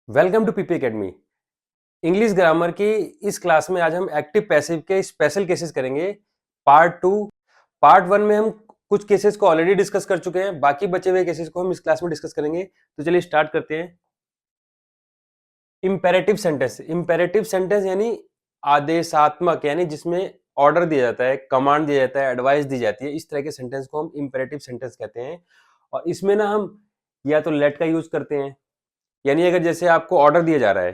Welcome to PP academy. English grammar की इस class में आज हम एक्टिव पैसिव के स्पेशल केसेस करेंगे। Part two. पार्ट वन में हम कुछ केसेस को ऑलरेडी डिस्कस कर चुके हैं, बाकी बचे हुए केसेस को हम इस क्लास में डिस्कस करेंगे। तो चलिए स्टार्ट करते हैं। Imperative sentence. इंपेरेटिव सेंटेंस यानी आदेशात्मक, यानी जिसमें ऑर्डर दिया जाता है, कमांड दिया जाता है, एडवाइस दी जाती है, इस तरह के सेंटेंस को हम इंपेरेटिव सेंटेंस कहते हैं। और इसमें ना हम या तो लेट का यूज करते हैं, यानी अगर जैसे आपको ऑर्डर दिया जा रहा है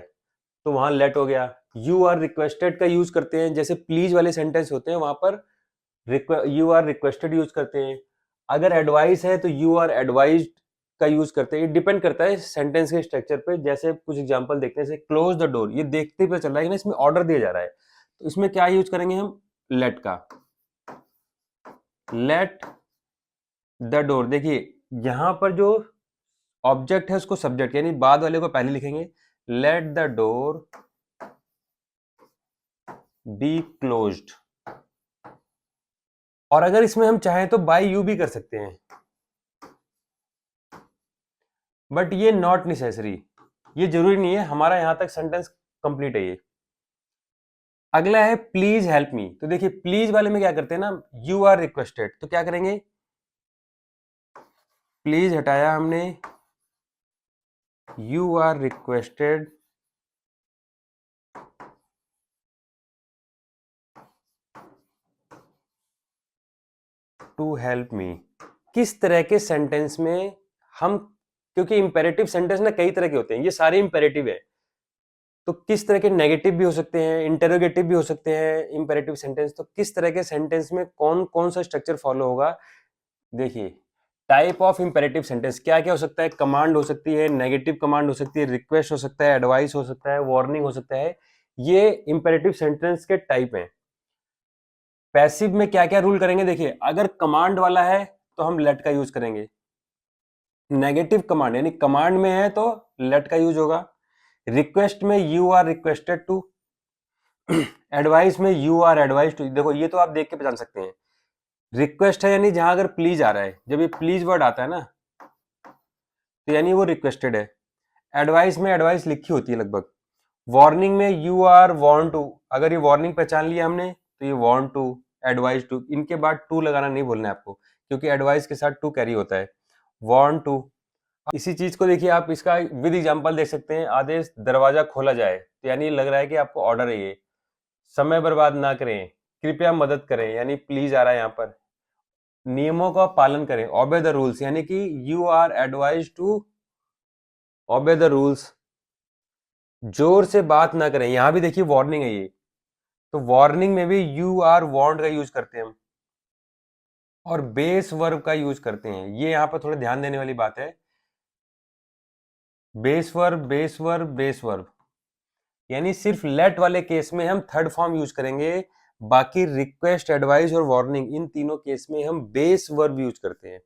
तो वहां लेट हो गया। यू आर रिक्वेस्टेड का यूज करते हैं, जैसे प्लीज वाले सेंटेंस होते हैं वहां पर यू आर रिक्वेस्टेड यूज करते हैं। अगर एडवाइस है तो यू आर एडवाइज्ड का यूज करते हैं। डिपेंड करता है सेंटेंस के स्ट्रक्चर पे। जैसे कुछ एग्जांपल देखते हैं, जैसे क्लोज द डोर, ये देखते ही पता चल रहा है कि ना इसमें ऑर्डर दिया जा रहा है, तो इसमें क्या यूज करेंगे हम? लेट का। लेट द डोर, देखिए यहां पर जो ऑब्जेक्ट है उसको सब्जेक्ट, यानी बाद वाले को पहले लिखेंगे। Let the door be closed. और अगर इसमें हम चाहें तो बाय यू भी कर सकते हैं, बट ये नॉट नेसेसरी, ये जरूरी नहीं है। हमारा यहां तक सेंटेंस कंप्लीट है ये। अगला है प्लीज हेल्प मी। तो देखिए प्लीज वाले में क्या करते हैं ना, यू आर रिक्वेस्टेड, तो क्या करेंगे? प्लीज हटाया हमने, you are requested to help me. किस तरह के सेंटेंस में हम, क्योंकि इंपेरेटिव सेंटेंस ना कई तरह के होते हैं, ये सारे इंपेरेटिव है, तो किस तरह के नेगेटिव भी हो सकते हैं, इंटेरोगेटिव भी हो सकते हैं इंपेरेटिव सेंटेंस। तो किस तरह के सेंटेंस में कौन कौन सा स्ट्रक्चर फॉलो होगा, देखिए। टाइप ऑफ इंपेरेटिव सेंटेंस क्या क्या हो सकता है? कमांड हो सकती है, नेगेटिव कमांड हो सकती है, रिक्वेस्ट हो सकता है, एडवाइस हो सकता है, वार्निंग हो सकता है। ये इंपेरेटिव सेंटेंस के टाइप हैं। पैसिव में क्या क्या रूल करेंगे, देखिए अगर कमांड वाला है तो हम लेट का यूज करेंगे। नेगेटिव कमांड यानी कमांड में है तो लेट का यूज होगा। रिक्वेस्ट में you are requested to. Advice में यू आर एडवाइस टू। देखो ये तो आप देख के पहचान सकते हैं। रिक्वेस्ट है यानी जहां अगर प्लीज आ रहा है, जब ये प्लीज वर्ड आता है ना, तो यानी वो रिक्वेस्टेड है। एडवाइस में एडवाइस लिखी होती है लगभग। वार्निंग में यू आर वार्न टू, अगर ये वार्निंग पहचान लिया हमने तो ये वार्न टू, एडवाइस टू, इनके बाद टू लगाना नहीं भूलना है आपको, क्योंकि एडवाइस के साथ टू कैरी होता है। Warn to. इसी चीज को देखिए आप इसका विद एग्जांपल देख सकते हैं। आदेश दरवाजा खोला जाए, तो यानी लग रहा है कि आपको ऑर्डर है ये। समय बर्बाद ना करें, कृपया मदद करें, यानी प्लीज आ रहा है यहाँ पर। नियमों का पालन करें, ओबे द रूल्स, यानी कि you are advise to obey the rules. जोर से बात ना करें, यहां भी देखिए वार्निंग है ये, तो वार्निंग में भी यू आर वार्नड का यूज करते हैं हम। और बेस वर्ब का यूज करते हैं, ये यहां पर थोड़ा ध्यान देने वाली बात है। Base verb, base verb, base verb, यानी सिर्फ लेट वाले केस में हम थर्ड फॉर्म यूज करेंगे। बाकी रिक्वेस्ट, एडवाइस और वार्निंग, इन तीनों केस में हम बेस वर्ब यूज करते हैं।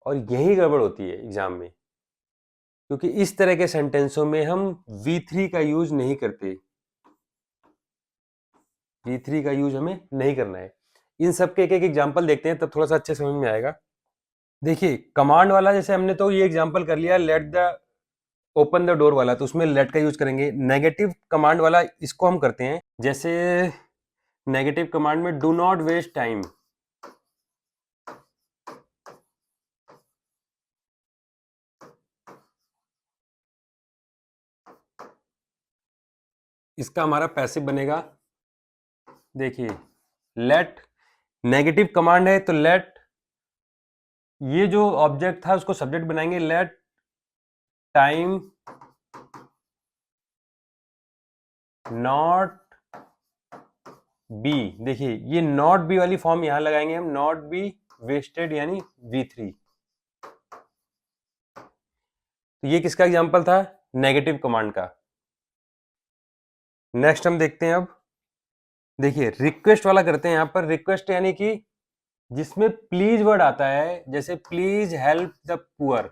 और यही गड़बड़ होती है एग्जाम में, क्योंकि इस तरह के सेंटेंसों में हम V3 का यूज नहीं करते। V3 का यूज हमें नहीं करना है। इन सब के एक एक एग्जाम्पल देखते हैं, तब थोड़ा सा अच्छे समझ में आएगा। देखिए कमांड वाला, जैसे हमने तो ये एग्जाम्पल कर लिया, let the open the door वाला, तो उसमें लेट का यूज करेंगे। नेगेटिव कमांड वाला इसको हम करते हैं, जैसे नेगेटिव कमांड में डू नॉट वेस्ट टाइम, इसका हमारा पैसिव बनेगा। देखिए लेट नेगेटिव कमांड है तो लेट, ये जो ऑब्जेक्ट था उसको सब्जेक्ट बनाएंगे। लेट टाइम नॉट बी, देखिए ये नॉट बी वाली फॉर्म यहां लगाएंगे हम, नॉट बी वेस्टेड, यानी V3। तो ये किसका एग्जांपल था? नेगेटिव कमांड का। नेक्स्ट हम देखते हैं अब। देखिए रिक्वेस्ट वाला करते हैं यहां पर। रिक्वेस्ट यानी कि जिसमें प्लीज वर्ड आता है, जैसे प्लीज हेल्प द पुअर।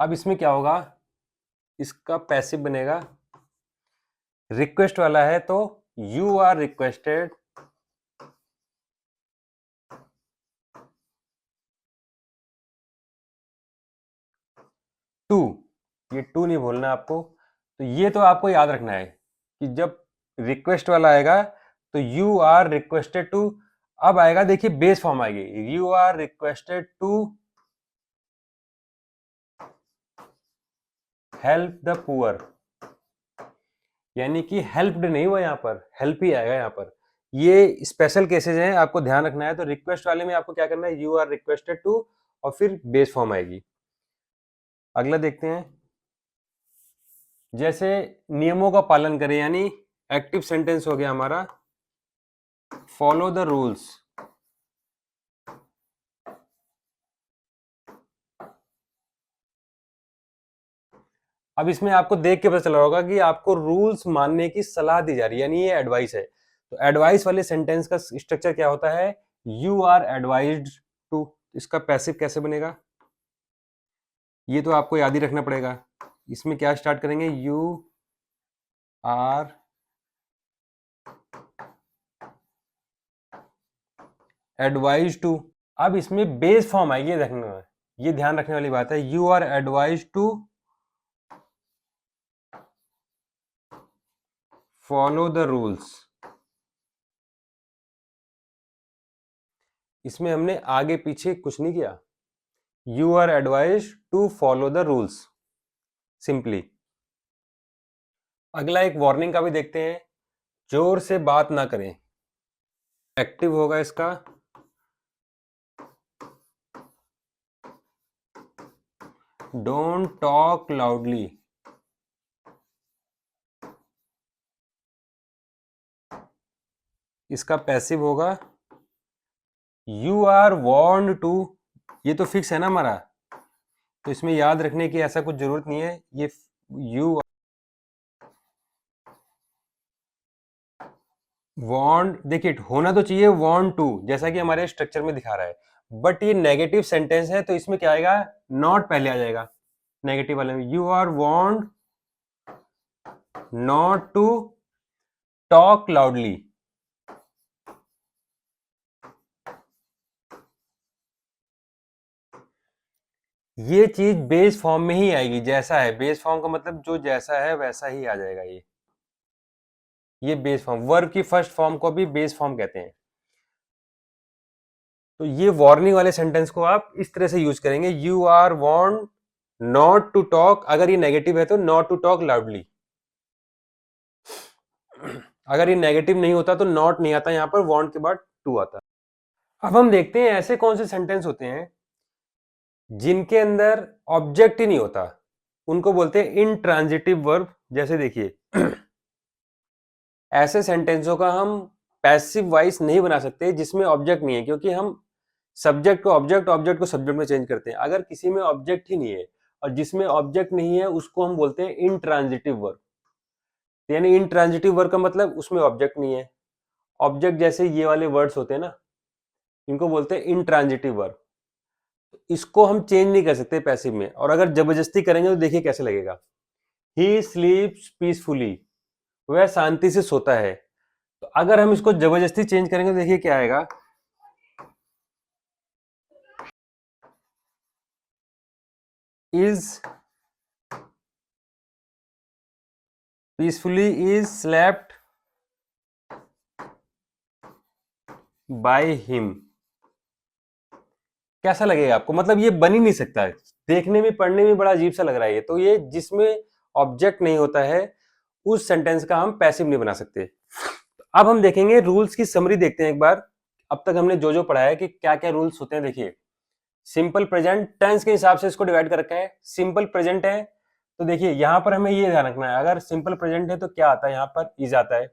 अब इसमें क्या होगा, इसका पैसिव बनेगा। रिक्वेस्ट वाला है तो यू आर रिक्वेस्टेड टू, ये टू नहीं बोलना आपको। तो ये तो आपको याद रखना है कि जब रिक्वेस्ट वाला आएगा तो यू आर रिक्वेस्टेड टू, अब आएगा देखिए बेस फॉर्म आएगी, you are requested to help the poor, यानी कि हेल्प्ड नहीं हुआ, यहाँ पर हेल्प ही आएगा यहाँ पर। ये स्पेशल केसेस हैं, आपको ध्यान रखना है। तो रिक्वेस्ट वाले में आपको क्या करना है, यू आर रिक्वेस्टेड टू और फिर बेस फॉर्म आएगी। अगला देखते हैं, जैसे नियमों का पालन करें, यानी एक्टिव सेंटेंस हो गया हमारा फॉलो द रूल्स। अब इसमें आपको देख के पता चला होगा कि आपको रूल्स मानने की सलाह दी जा रही है, यानी ये एडवाइस है। तो एडवाइस वाले सेंटेंस का स्ट्रक्चर क्या होता है, यू आर एडवाइज्ड टू। इसका पैसिव कैसे बनेगा, ये तो आपको याद ही रखना पड़ेगा। इसमें क्या स्टार्ट करेंगे, यू आर एडवाइज टू। अब इसमें बेस फॉर्म आएगी, ये ध्यान रखने वाली बात है, you are advise to follow the rules. इसमें हमने आगे पीछे कुछ नहीं किया, you are advise to follow the rules simply. अगला एक वार्निंग का भी देखते हैं, जोर से बात ना करें। एक्टिव होगा इसका डोंट टॉक लाउडली। इसका पैसिव होगा यू आर वार्न्ड टू। ये तो फिक्स है ना हमारा, तो इसमें याद रखने की ऐसा कुछ जरूरत नहीं है। ये यू वांट, देखिए होना तो चाहिए वांट टू, जैसा कि हमारे स्ट्रक्चर में दिखा रहा है, बट ये नेगेटिव सेंटेंस है तो इसमें क्या आएगा, नॉट पहले आ जाएगा नेगेटिव वाले में। You are want not to talk loudly. ये चीज बेस फॉर्म में ही आएगी, जैसा है बेस फॉर्म का मतलब जो जैसा है वैसा ही आ जाएगा। ये बेस फॉर्म, वर्ब की फर्स्ट फॉर्म को भी बेस फॉर्म कहते हैं। तो ये वार्निंग वाले सेंटेंस को आप इस तरह से यूज करेंगे, you are warn not to talk. अगर ये नेगेटिव है तो नॉट टू टॉक लाउडली। अगर ये नेगेटिव नहीं होता तो नॉट नहीं आता, यहां पर वांट के बाद टू आता। अब हम देखते हैं ऐसे कौन से सेंटेंस होते हैं जिनके अंदर ऑब्जेक्ट ही नहीं होता, उनको बोलते हैं इनट्रांजिटिव वर्ब। जैसे देखिए ऐसे सेंटेंसों का हम पैसिव वॉइस नहीं बना सकते जिसमें ऑब्जेक्ट नहीं है, क्योंकि हम सब्जेक्ट को ऑब्जेक्ट, ऑब्जेक्ट को सब्जेक्ट में चेंज करते हैं। अगर किसी में ऑब्जेक्ट ही नहीं है और जिसमें ऑब्जेक्ट नहीं है उसको हम बोलते हैं इनट्रांजिटिव वर्ब। यानी इनट्रांजिटिव वर्ब का मतलब उसमें ऑब्जेक्ट नहीं है। ऑब्जेक्ट जैसे ये वाले वर्ड्स होते हैं ना, इनको बोलते हैं इनट्रांजिटिव वर्ब। इसको हम चेंज नहीं कर सकते पैसिव में, और अगर जबरदस्ती करेंगे तो देखिए कैसे लगेगा, ही स्लीप्स पीसफुली, वह शांति से सोता है। तो अगर हम इसको जबरदस्ती चेंज करेंगे तो देखिए क्या आएगा, is peacefully is slept by him. कैसा लगेगा आपको, मतलब ये बन ही नहीं सकता है, देखने में पढ़ने में बड़ा अजीब सा लग रहा है। तो ये जिसमें ऑब्जेक्ट नहीं होता है उस सेंटेंस का हम पैसिव नहीं बना सकते। अब हम देखेंगे रूल्स की समरी, देखते हैं एक बार। अब तक हमने जो जो पढ़ा है कि क्या क्या रूल्स होते हैं, देखिए सिंपल प्रेजेंट टेंस के हिसाब से इसको डिवाइड कर रखा है। सिंपल प्रेजेंट है तो देखिए यहां पर हमें ये ध्यान रखना है, अगर सिंपल प्रेजेंट है तो क्या आता है, यहां पर इज आता है।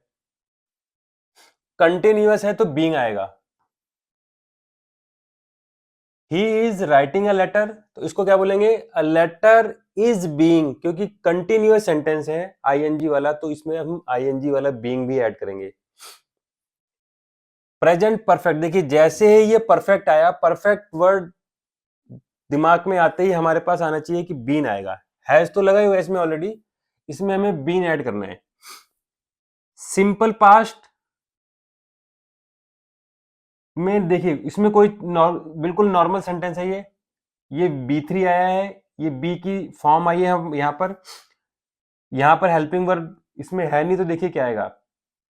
कंटिन्यूअस है तो बीइंग आएगा। He is writing a letter, तो इसको क्या बोलेंगे, अ लेटर इज बीइंग, क्योंकि कंटिन्यूअस सेंटेंस है आईएनजी वाला, तो इसमें हम आईएनजी वाला बीइंग भी ऐड करेंगे। प्रेजेंट परफेक्ट, देखिए जैसे ही ये परफेक्ट आया, परफेक्ट वर्ड दिमाग में आते ही हमारे पास आना चाहिए कि बीन आएगा। हैज तो लगा ही हुआ है इसमें ऑलरेडी, इसमें हमें बीन ऐड करना है। सिंपल पास्ट में देखिए इसमें कोई बिल्कुल नॉर्मल सेंटेंस है, ये बी3 आया है, ये बी की फॉर्म आई है हम यहाँ पर हेल्पिंग वर्ब इसमें है नहीं, तो देखिए क्या आएगा,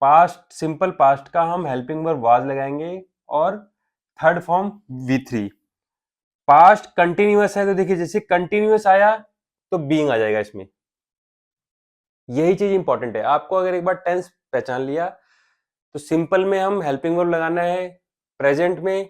पास्ट, सिंपल पास्ट का हम हेल्पिंग वर्ब वाज लगाएंगे और third form V3। Past continuous है तो देखिए जैसे कंटिन्यूअस आया तो बीइंग आ जाएगा इसमें। यही चीज इंपॉर्टेंट है, आपको अगर एक बार टेंस पहचान लिया तो सिंपल में हम हेल्पिंग वर्ब लगाना है, प्रेजेंट में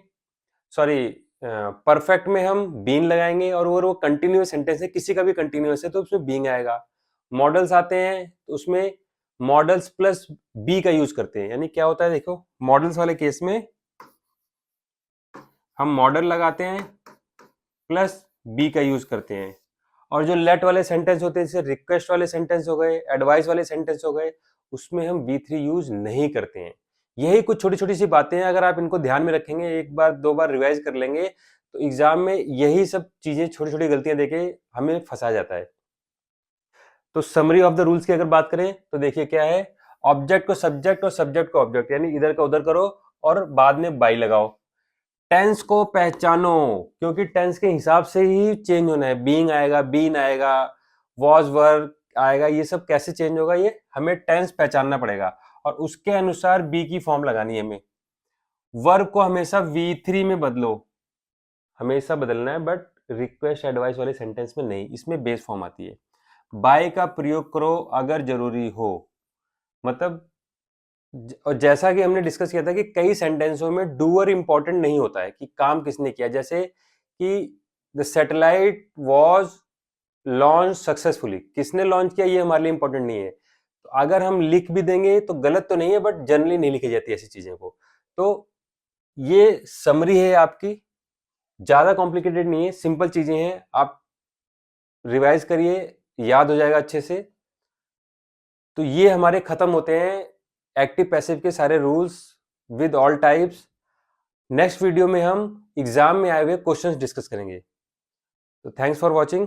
सॉरी परफेक्ट में हम बीन लगाएंगे, और वो कंटिन्यूअस सेंटेंस है, किसी का भी कंटिन्यूअस है तो उसमें बीइंग आएगा। मॉडल्स आते हैं तो उसमें मॉडल्स प्लस बी का यूज करते हैं, यानी क्या होता है देखो, मॉडल्स वाले केस में हम मॉडल लगाते हैं प्लस बी का यूज करते हैं, और जो लेट वाले सेंटेंस होते हैं जैसे रिक्वेस्ट वाले सेंटेंस हो गए, एडवाइस वाले सेंटेंस हो गए, उसमें हम V3 यूज नहीं करते हैं। यही कुछ छोटी छोटी सी बातें हैं, अगर आप इनको ध्यान में रखेंगे, एक बार दो बार रिवाइज कर लेंगे तो एग्जाम में यही सब चीजें छोटी छोटी गलतियां देके हमें फंसा जाता है। तो समरी ऑफ द रूल्स की अगर बात करें तो देखिए क्या है, ऑब्जेक्ट को सब्जेक्ट और सब्जेक्ट को ऑब्जेक्ट, यानी इधर का उधर करो और बाद में बाई लगाओ। टेंस को पहचानो, क्योंकि टेंस के हिसाब से ही चेंज होना है, बीइंग आएगा, बीन आएगा, वॉज वर आएगा, ये सब कैसे चेंज होगा ये हमें टेंस पहचानना पड़ेगा, और उसके अनुसार बी की फॉर्म लगानी है हमें। वर्ब को हमेशा V3 में बदलो, हमेशा बदलना है, बट रिक्वेस्ट एडवाइस वाले सेंटेंस में नहीं, इसमें बेस फॉर्म आती है। बाय का प्रयोग करो अगर जरूरी हो, मतलब और जैसा कि हमने डिस्कस किया था कि कई सेंटेंसों में डूअर इंपॉर्टेंट नहीं होता है कि काम किसने किया, जैसे कि the satellite was launch successfully, किसने लॉन्च किया ये हमारे लिए इंपॉर्टेंट नहीं है। तो अगर हम लिख भी देंगे तो गलत तो नहीं है, बट जनरली नहीं लिखी जाती ऐसी चीजें को। तो ये समरी है आपकी, ज्यादा कॉम्प्लिकेटेड नहीं है, सिंपल चीजें हैं, आप रिवाइज करिए, याद हो जाएगा अच्छे से। तो ये हमारे खत्म होते हैं एक्टिव पैसिव के सारे rules with all types. Next video में हम एग्जाम में आए हुए क्वेश्चंस डिस्कस करेंगे। तो थैंक्स फॉर वॉचिंग।